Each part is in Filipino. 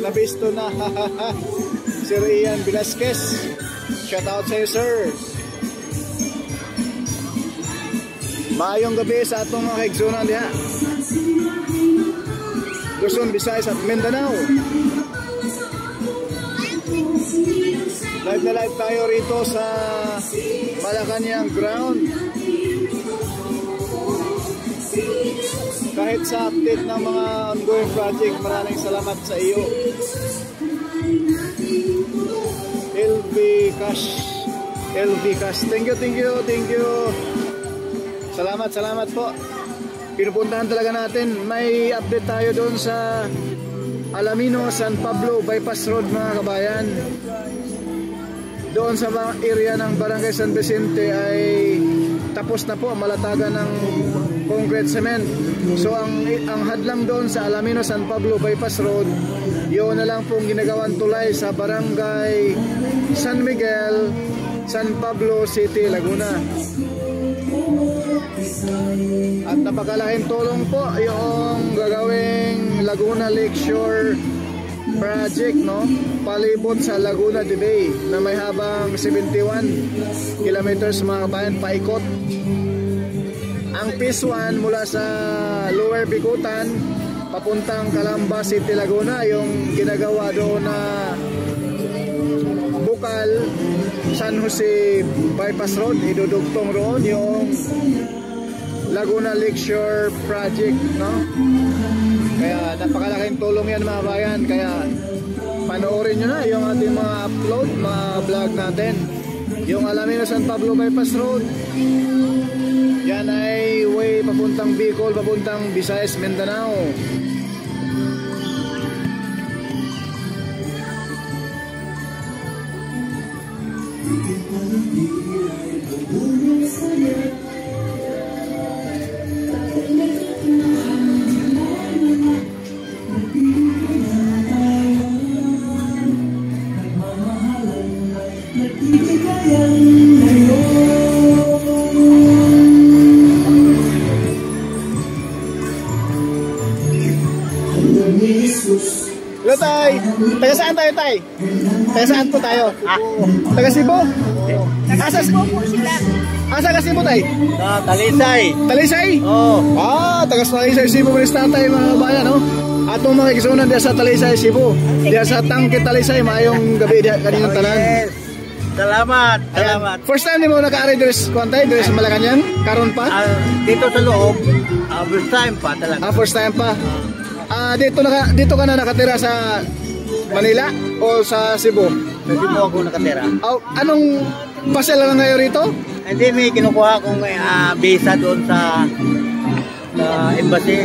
Nabisto na. Sir Ian Velasquez. Shout out sa iyo, sir. Maayong gabi sa atong mga kaigsunan diha. Luzon, Visayas at Mindanao. Live na live tayo rito sa Malacanang ground. Kahit sa update ng mga ongoing project, maraming salamat sa iyo. LV Cash. Thank you. Salamat po. Pinupuntahan talaga natin. May update tayo doon sa Alamino, San Pablo Bypass Road, mga kabayan. Doon sa area ng Barangay San Vicente ay tapos na po ang malatagan ng concrete cement. So ang hadlang doon sa Alamino, San Pablo Bypass Road, yun na lang pong ginagawang tulay sa Barangay San Miguel, San Pablo City, Laguna. At napakalaking tulong po yung gagawing Laguna Lakeshore project, no? Palibot sa Laguna de Bay na may habang 71 kilometers, mga kabayan, paikot. Ang phase 1 mula sa Lower Bikutan papuntang Calamba City, Laguna, yung ginagawa doon na Bukal San Jose Bypass Road, idudugtong roon yung Laguna Lakeshore project, no? Kaya napakalaking tulong yan, mga bayan. Kaya panoorin nyo na yung ating mga upload, mga vlog natin. Yung Alamino, San Pablo Bypass Road, yan ay way papuntang Bicol, papuntang Visayas, Mindanao. Hello, Tay. Taga saan tayo, Tay? Taga saan po tayo? Taga Cebu? Taga Cebu po sila. Asa ka Cebu, Tay? Talisay. Talisay? Oo. Taga Talisay, Cebu, Maris Tatay, mga bayan, no? Atong mga kisunan diya sa Talisay, Cebu. Diya sa Tangke, Talisay, mayong gabi diya kaninang tanan. Yes. Salamat. First time ni mo naka-ari dress Kuantay, dress Malacanang? Karon pa? Dito sa loob, first time pa talaga. First time pa. Dito ka na nakatira sa Manila o sa Cebu? Sa Cebu ako nakatira. Anong pasel lang ngayon rito? Hindi, may kinukuha akong visa doon sa embassy.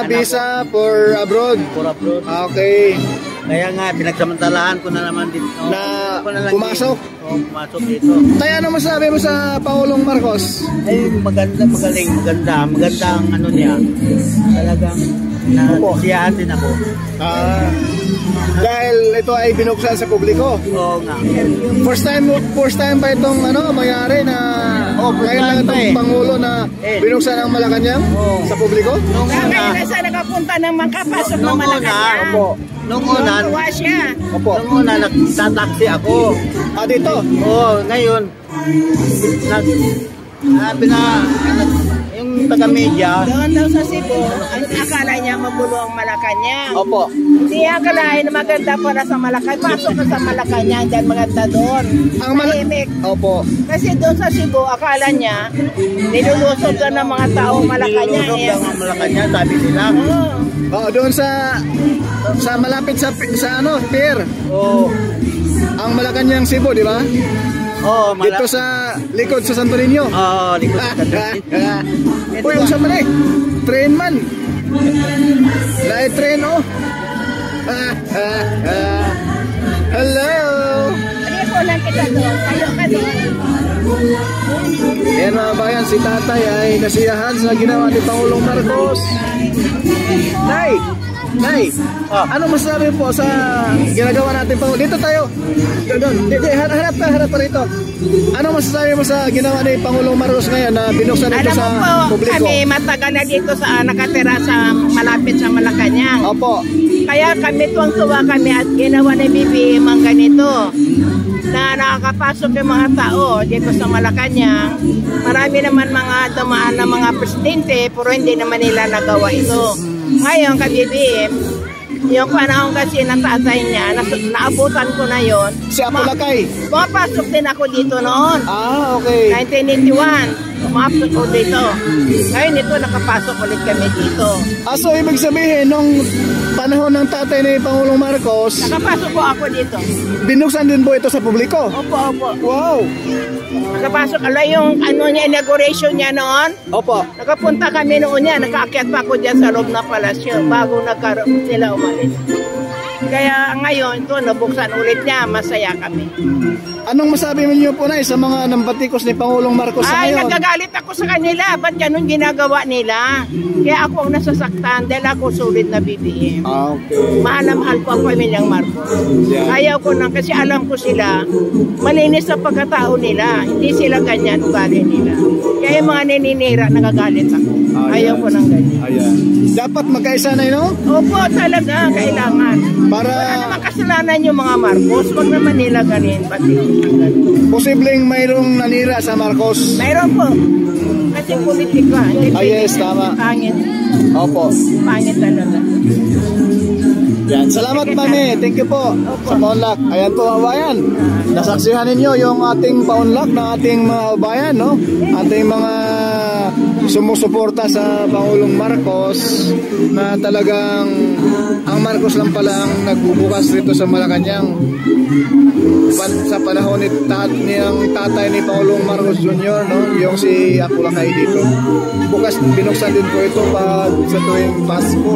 Visa for abroad? For abroad. Okay. Kaya nga, pinagsamantalahan ko na naman dito. Na pumasok? Oo, pumasok dito. Tayo, ano masabi mo sa Pangulong Marcos? Ay, maganda ang ano niya. Talagang nasiyahan din ako. Dahil ito ay binuksan sa publiko. Oo nga. First time ba itong mayari na ngayon lang itong Pangulo na binuksan ang Malacanang sa publiko? Ngayon na sa nakapunta ng makapasok ng Malacanang. Nung una, nagtataksi ako. Dito? Oo, ngayon, yung taga-media. Doon daw sa Cebu, akala niya magulo ang Malacanang. Opo. Hindi akalain na maganda para sa Malacanang. Pasok ka sa Malacanang, dyan maganda doon. Ang tahimik. Opo. Kasi doon sa Cebu, akala niya, nilulusog ka ng mga tao Malacanang. Nilulusog ka ng Malacanang, sabi sila. Doon sa malapit sa pier. Oo. Ang Malacanang Cebu, di ba? Dito sa likod sa Santo Niño. Likod sa Santo Niño. Uy, usap man eh. Train man. Dahil train, Hello. Ayoko lang kita doon. Ayaw ka doon. Yan, mga bayan, si Tatay ay nasiyahan sa ginawa ni Pangulong Marcos. Nay, ano masasabi po sa ginagawa natin Pangulo? Dito tayo. Harap pa rito. Ano masasabi mo sa ginawa ni Pangulong Marcos ngayon na binuksan ito sa publiko? Kami matagal na dito sa nakatira sa Malacanang. lumapit sa Malacanang. Opo. Kaya kami tuwang-tuwa kami at ginawa ni BBM ang ganito na nakakapasok yung mga tao dito sa Malacanang. Marami naman mga dumaan na mga presidente pero hindi naman nila nagawa ito. Ngayon ka BBM, yung panahon kasi ng tatay niya, naabutan ko na yon. Si Apolacay. Pumapasok din ako dito noon. Okay. 1981, pumapasok ko dito. Ngayon ito, nakapasok ulit kami dito. So ibig sabihin, nung panahon ng tatay ni Pangulong Marcos, Nakapasok ko ako dito. binuksan din po ito sa publiko? Opo, opo. Wow! Nakapasok. Yung inauguration niya noon, Opo. nakapunta kami noon niya, nakaakyat pa ako dyan sa loob ng palasyo bago nagkaroon sila umalis. Kaya ngayon, ito, nabuksan ulit niya, masaya kami. Anong masabi niyo po na sa mga nambatikos ni Pangulong Marcos sa Ay, ngayon? nagagalit ako sa kanila. Ba't ganun ginagawa nila? Kaya ako ang nasasaktan dahil ako sulit na BBM. Okay. Mahal na mahal ko ang pamilyang Marcos. Yeah. Ayaw ko na kasi alam ko sila, malinis sa pagkatao nila. Hindi sila ganyan ugali nila. Kaya yung mga nininira, nagagalit ako. Ayaw ko ng ganyan. Ayan. Dapat magkaisa na yun, no? Opo, talaga, kailangan. Para Wala naman kasalanan yung mga Marcos. Huwag naman nila ganin. Pati posibleng mayroong nanira sa Marcos. mayroon po. Kasi politika. Hindi yes, pwede. tama. Pangit. Opo. Pangit talaga. Yan. Salamat, mami. Thank you po sa paunlak. Ayan po, kabayan. Nasaksihan ninyo yung ating paunlak ng ating mga kabayan, no? Ating mga sumusuporta sa Pangulong Marcos na talagang ang Marcos lang pala ang nagbubukas dito sa Malacanang. Sa panahon niyang tatay ni Pangulong Marcos Jr., no? Yung si Apolacay dito. Binuksan din po ito sa tuwing Pasko.